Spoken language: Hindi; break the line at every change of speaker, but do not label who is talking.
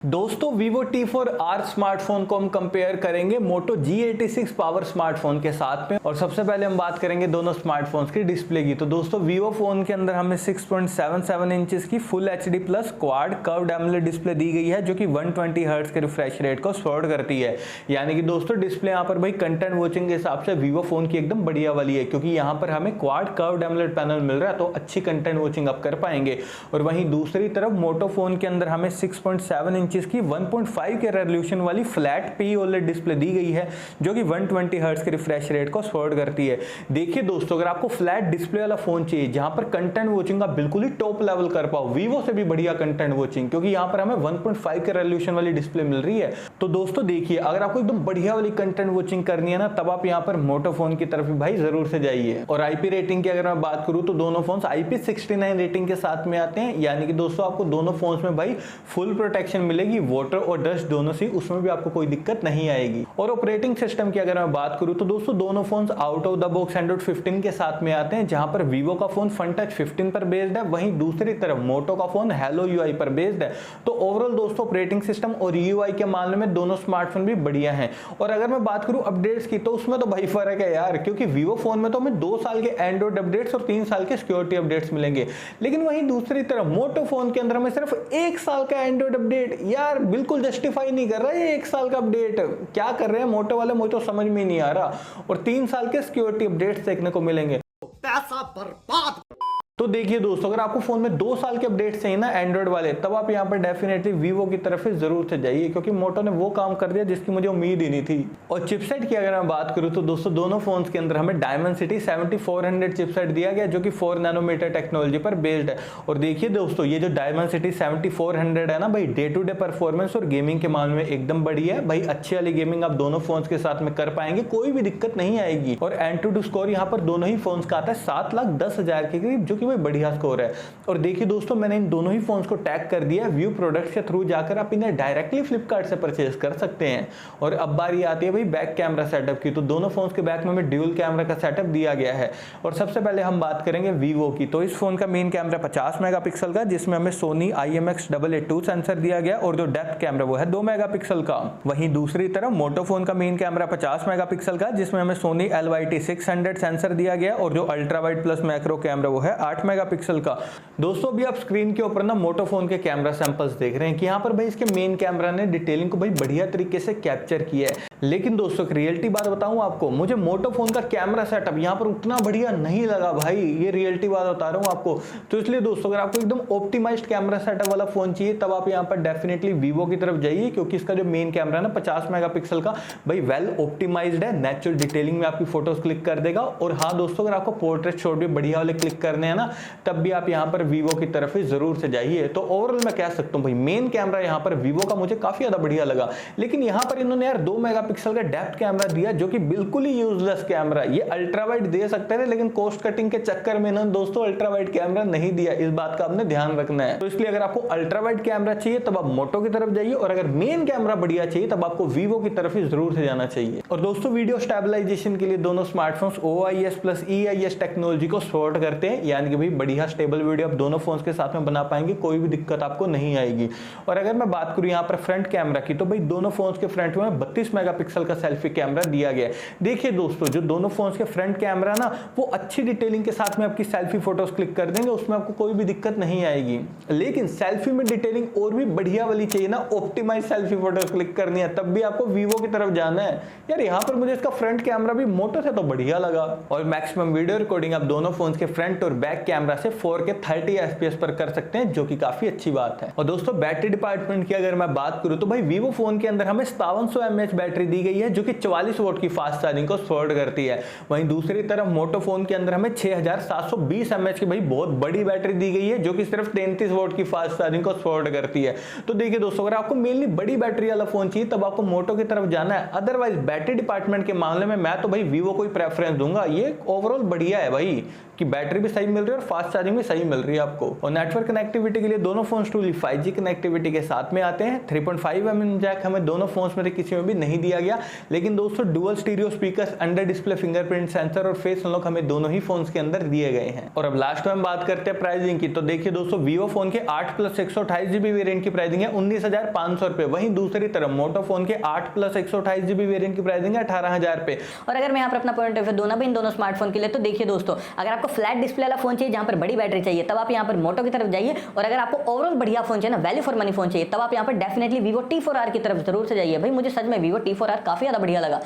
दोस्तों Vivo T4R स्मार्टफोन को हम कंपेयर करेंगे Moto G86 पावर स्मार्टफोन के साथ में। और सबसे पहले हम बात करेंगे दोनों स्मार्टफोन्स की डिस्प्ले की। तो दोस्तों Vivo फोन के अंदर हमें 6.77 इंचेस की full HD plus quad curved AMOLED display दी गई है, जो कि 120 हर्ट्ज के रिफ्रेश रेट को सपोर्ट करती है। यानी कि दोस्तों डिस्प्ले यहाँ पर भाई कंटेंट वॉचिंग के हिसाब से Vivo फोन की एकदम बढ़िया वाली है, क्योंकि यहाँ पर हमें क्वाड कर्व्ड एमोलेड पैनल मिल रहा है, तो अच्छी कंटेंट वॉचिंग आप कर पाएंगे। और वहीं दूसरी तरफ मोटो फोन के अंदर हमें 6.7 इंचेस की 1.5 के रेजोल्यूशन वाली फ्लैट पी ओलेड डिस्प्ले दी गई है, जो कि 120 हर्ट्ज के रिफ्रेश रेट को सपोर्ट करती है। देखिए दोस्तों, अगर आपको फ्लैट डिस्प्ले वाला फोन चाहिए जहां पर कंटेंट वॉचिंग आप बिल्कुल ही टॉप लेवल कर पाओ, Vivo से भी बढ़िया कंटेंट वॉचिंग, क्योंकि यहां पर हमें 1.5 के रेजोल्यूशन वाली डिस्प्ले मिल रही है। तो दोस्तों देखिए, अगर आपको एकदम बढ़िया वाली कंटेंट वॉचिंग करनी है ना, तब आप यहां पर मोटो फोन की तरफ भाई जरूर से जाइए। और आईपी रेटिंग की अगर मैं बात करूं तो दोनों फोन IP69 रेटिंग के साथ में आते हैं। यानी कि दोस्तों आपको दोनों फोन्स में भाई फुल प्रोटेक्शन मिलेगी, वाटर और डस्ट दोनों से, उसमें भी आपको कोई दिक्कत नहीं आएगी। और ऑपरेटिंग सिस्टम की अगर मैं बात करूं तो दोस्तों दोनों phones out of the box Android 15 के साथ में आते हैं, जहां पर Vivo का फोन FunTouch 15 पर बेस्ड है, वहीं दूसरी तरफ मोटो का फोन Hello UI पर बेस्ड है। तो ओवरऑल दोस्तों ऑपरेटिंग सिस्टम और UI के मामले में दोनों स्मार्टफोन भी बढ़िया हैं। और अगर मैं बात करूं अपडेट्स की, तो उसमें तो भाई फर्क है यार, क्योंकि Vivo फोन में तो हमें 2 साल के एंड्रॉइड अपडेट्स और 3 साल के सिक्योरिटी अपडेट्स मिलेंगे, लेकिन वहीं दूसरी तरफ मोटो फोन के अंदर हमें सिर्फ 1 साल का एंड्रॉइड अपडेट। यार बिल्कुल जस्टिफाई नहीं कर रहा है ये 1 साल का अपडेट, क्या कर रहे हैं मोटो वाले, मुझे तो समझ में नहीं आ रहा। और 3 साल के सिक्योरिटी अपडेट्स देखने को मिलेंगे,
पैसा बर्बाद।
तो देखिए दोस्तों, अगर आपको फोन में 2 साल के अपडेट चाहिए ना एंड्रॉइड वाले, तब आप यहाँ पर डेफिनेटली Vivo की तरफ से जरूर से जाइए, क्योंकि मोटो ने वो काम कर दिया जिसकी मुझे उम्मीद ही नहीं थी। और चिपसेट की अगर मैं बात करूँ तो दोस्तों दोनों फोन्स के अंदर हमें Dimensity 7400 चिपसेट दिया गया, जो कि 4 नैनोमीटर टेक्नोलॉजी पर बेस्ड है। और देखिए दोस्तों, ये जो Dimensity 7400 है ना भाई, डे टू डे परफॉर्मेंस और गेमिंग के मामले में एकदम बढ़िया है भाई। अच्छी वाली गेमिंग आप दोनों फोन्स के साथ में कर पाएंगे, कोई भी दिक्कत नहीं आएगी। और Antutu स्कोर यहाँ पर दोनों ही फोन्स का आता है 7,10,000 के करीब, जो कि भाई बढ़िया स्कोर है। और देखिए दोस्तों, मैंने इन दोनों ही फोन्स को टैग कर दिया है। व्यू प्रोडक्ट्स के थ्रू जाकर आप इन्हें डायरेक्टली फ्लिपकार्ट से परचेज कर सकते हैं। और अब बारी आती है भाई बैक कैमरा सेटअप की। तो दोनों फोन्स के बैक में हमें ड्यूल कैमरा का सेटअप दिया गया है। और सबसे पहले हम बात करेंगे Vivo की। तो इस फोन का मेन कैमरा 50 मेगापिक्सल का, जिसमें हमें Sony IMX882 सेंसर दिया गया, और जो डेप्थ कैमरा वो है 2 मेगापिक्सल का। वहीं दूसरी तरफ मोटो फोन का मेन कैमरा 50 मेगापिक्सल का, जिसमें हमें Sony LYT600 सेंसर दिया गया, और जो ultra wide plus macro camera वो है 8 मेगापिक्सल का। दोस्तों अभी आप स्क्रीन के ऊपर ना मोटो फोन के कैमरा सैंपल्स देख रहे हैं कि यहाँ पर भाई इसके मेन कैमरा ने डिटेलिंग को भाई बढ़िया तरीके से कैप्चर किया है। लेकिन दोस्तों एक रियलिटी बात बताऊं आपको, मुझे मोटो फोन का कैमरा सेटअप यहाँ पर उतना बढ़िया नहीं लगा भाई, ये रियलिटी बात बता रहा हूँ आपको। तो इसलिए दोस्तों अगर आपको एकदम ऑप्टिमाइज्ड कैमरा सेटअप वाला फोन चाहिए, तब आप यहाँ पर डेफिनेटली Vivo की तरफ जाइए, क्योंकि इसका जो मेन कैमरा है ना 50 मेगापिक्सल का, भाई वेल ऑप्टिमाइज्ड है, नेचुरल डिटेलिंग में आपकी फोटोज क्लिक कर देगा। और हाँ दोस्तों, अगर आपको पोर्ट्रेट शॉट भी बढ़िया वाले क्लिक करने हैं ना, तब भी आप यहाँ पर Vivo की तरफ ही जरूर से जाइए। तो ओवरऑल मैं कह सकता हूँ भाई मेन कैमरा यहाँ पर Vivo का मुझे काफी ज्यादा बढ़िया लगा। लेकिन यहाँ पर इन्होंने यार 2 मेगापिक्सल का डेप्थ कैमरा दिया, जो कि बिल्कुल ही यूजलेस कैमरा। ये अल्ट्रा वाइड दे सकते थे, लेकिन कॉस्ट कटिंग के चक्कर में इन्होंने दोस्तों अल्ट्रा वाइड कैमरा नहीं दिया। इस बात का आपने ध्यान रखना है। तो इसलिए अगर आपको अल्ट्रा वाइड कैमरा चाहिए तब आप मोटो की तरफ जाइए, और अगर मेन कैमरा बढ़िया चाहिए तब आपको Vivo की तरफ ही जरूर से जाना चाहिए। और दोस्तों वीडियो स्टेबलाइजेशन के लिए दोनों smartphones OIS plus EIS technology को सपोर्ट करते हैं। यानी कि भाई बढ़िया स्टेबल वीडियो आप दोनों फोन्स के साथ में बना पाएंगे, कोई भी दिक्कत आपको नहीं आएगी। और अगर मैं बात करूं यहाँ पर फ्रंट कैमरा की, तो भाई दोनों फोन्स के फ्रंट में 32 मेगापिक्सल का सेल्फी कैमरा दिया गया है। देखिए दोस्तों, जो दोनों फोन्स के फ्रंट कैमरा ना, वो अच्छी डिटेलिंग के साथ में आपकी सेल्फी फोटोज क्लिक कर देंगे, उसमें आपको कोई भी दिक्कत नहीं आएगी। लेकिन सेल्फी में डिटेलिंग और भी बढ़िया वाली चाहिए ना, ऑप्टिमाइज सेल्फी फोटोज क्लिक करनी है, तब भी आपको Vivo की तरफ जाना है। यार यहाँ पर मुझे इसका फ्रंट कैमरा भी मोटो से तो बढ़िया लगा। और मैक्सिमम वीडियो रिकॉर्डिंग आप दोनों फोन्स के फ्रंट और बैक कैमरा से 4K 30 FPS पर कर सकते हैं, जो कि काफी अच्छी बात है। और दोस्तों बैटरी डिपार्टमेंट की अगर मैं बात करूं तो भाई Vivo फोन के अंदर हमें 5700 mAh बैटरी दी गई है, जो कि 44 वोट की फास्ट चार्जिंग को सपोर्ट करती है। वहीं दूसरी तरफ मोटो फोन के अंदर हमें 6720 mAh की भाई बहुत बड़ी बैटरी दी गई है, जो कि सिर्फ 33 वोट की फास्ट चार्जिंग को सपोर्ट करती है। तो देखिए दोस्तों, अगर आपको मेनली बड़ी बैटरी वाला फोन चाहिए तब आपको मोटो की तरफ जाना है। अदरवाइज बैटरी डिपार्टमेंट के मामले में मैं तो भाई Vivo को ही प्रेफरेंस दूंगा। ये ओवरऑल बढ़िया है भाई, कि बैटरी भी सही मिल रही है और फास्ट चार्जिंग भी सही मिल रही है आपको। और नेटवर्क कनेक्टिविटी के लिए दोनों फोन ट्रूली 5G कनेक्टिविटी के साथ में आते हैं। 3.5mm जैक हमें दोनों फोन्स में किसी में भी नहीं दिया गया, लेकिन दोस्तों dual stereo speakers, under display fingerprint sensor और फेस अनलॉक हमें दोनों ही फोन्स के अंदर दिए गए हैं। और अब लास्ट में हम बात करते हैं प्राइसिंग की। तो देखिए दोस्तों, वीवो फोन के 8+128GB वेरिएंट की प्राइसिंग है 19,500 रुपए। वहीं दूसरी तरफ मोटो फोन के 8+128GB वेरिएंट की प्राइसिंग है 18,000 रुपए।
और अगर मैं यहाँ पर अपना पॉइंट ऑफ व्यू दोनों भी इन दोनों स्मार्टफोन के लिए, तो देखिए दोस्तों, अगर आपको फ्लैट डिस्प्ले वाला फोन चाहिए जहां पर बड़ी बैटरी चाहिए, तब आप यहाँ पर मोटो की तरफ जाइए। और अगर आपको ओवरऑल बढ़िया फोन चाहिए ना, वैल्यू फॉर मनी फोन चाहिए, तब आप यहाँ पर डेफिनेटली वीवो T4R की तरफ जरूर से जाइए। भाई मुझे सच में वीवो T4R काफी ज्यादा बढ़िया लगा।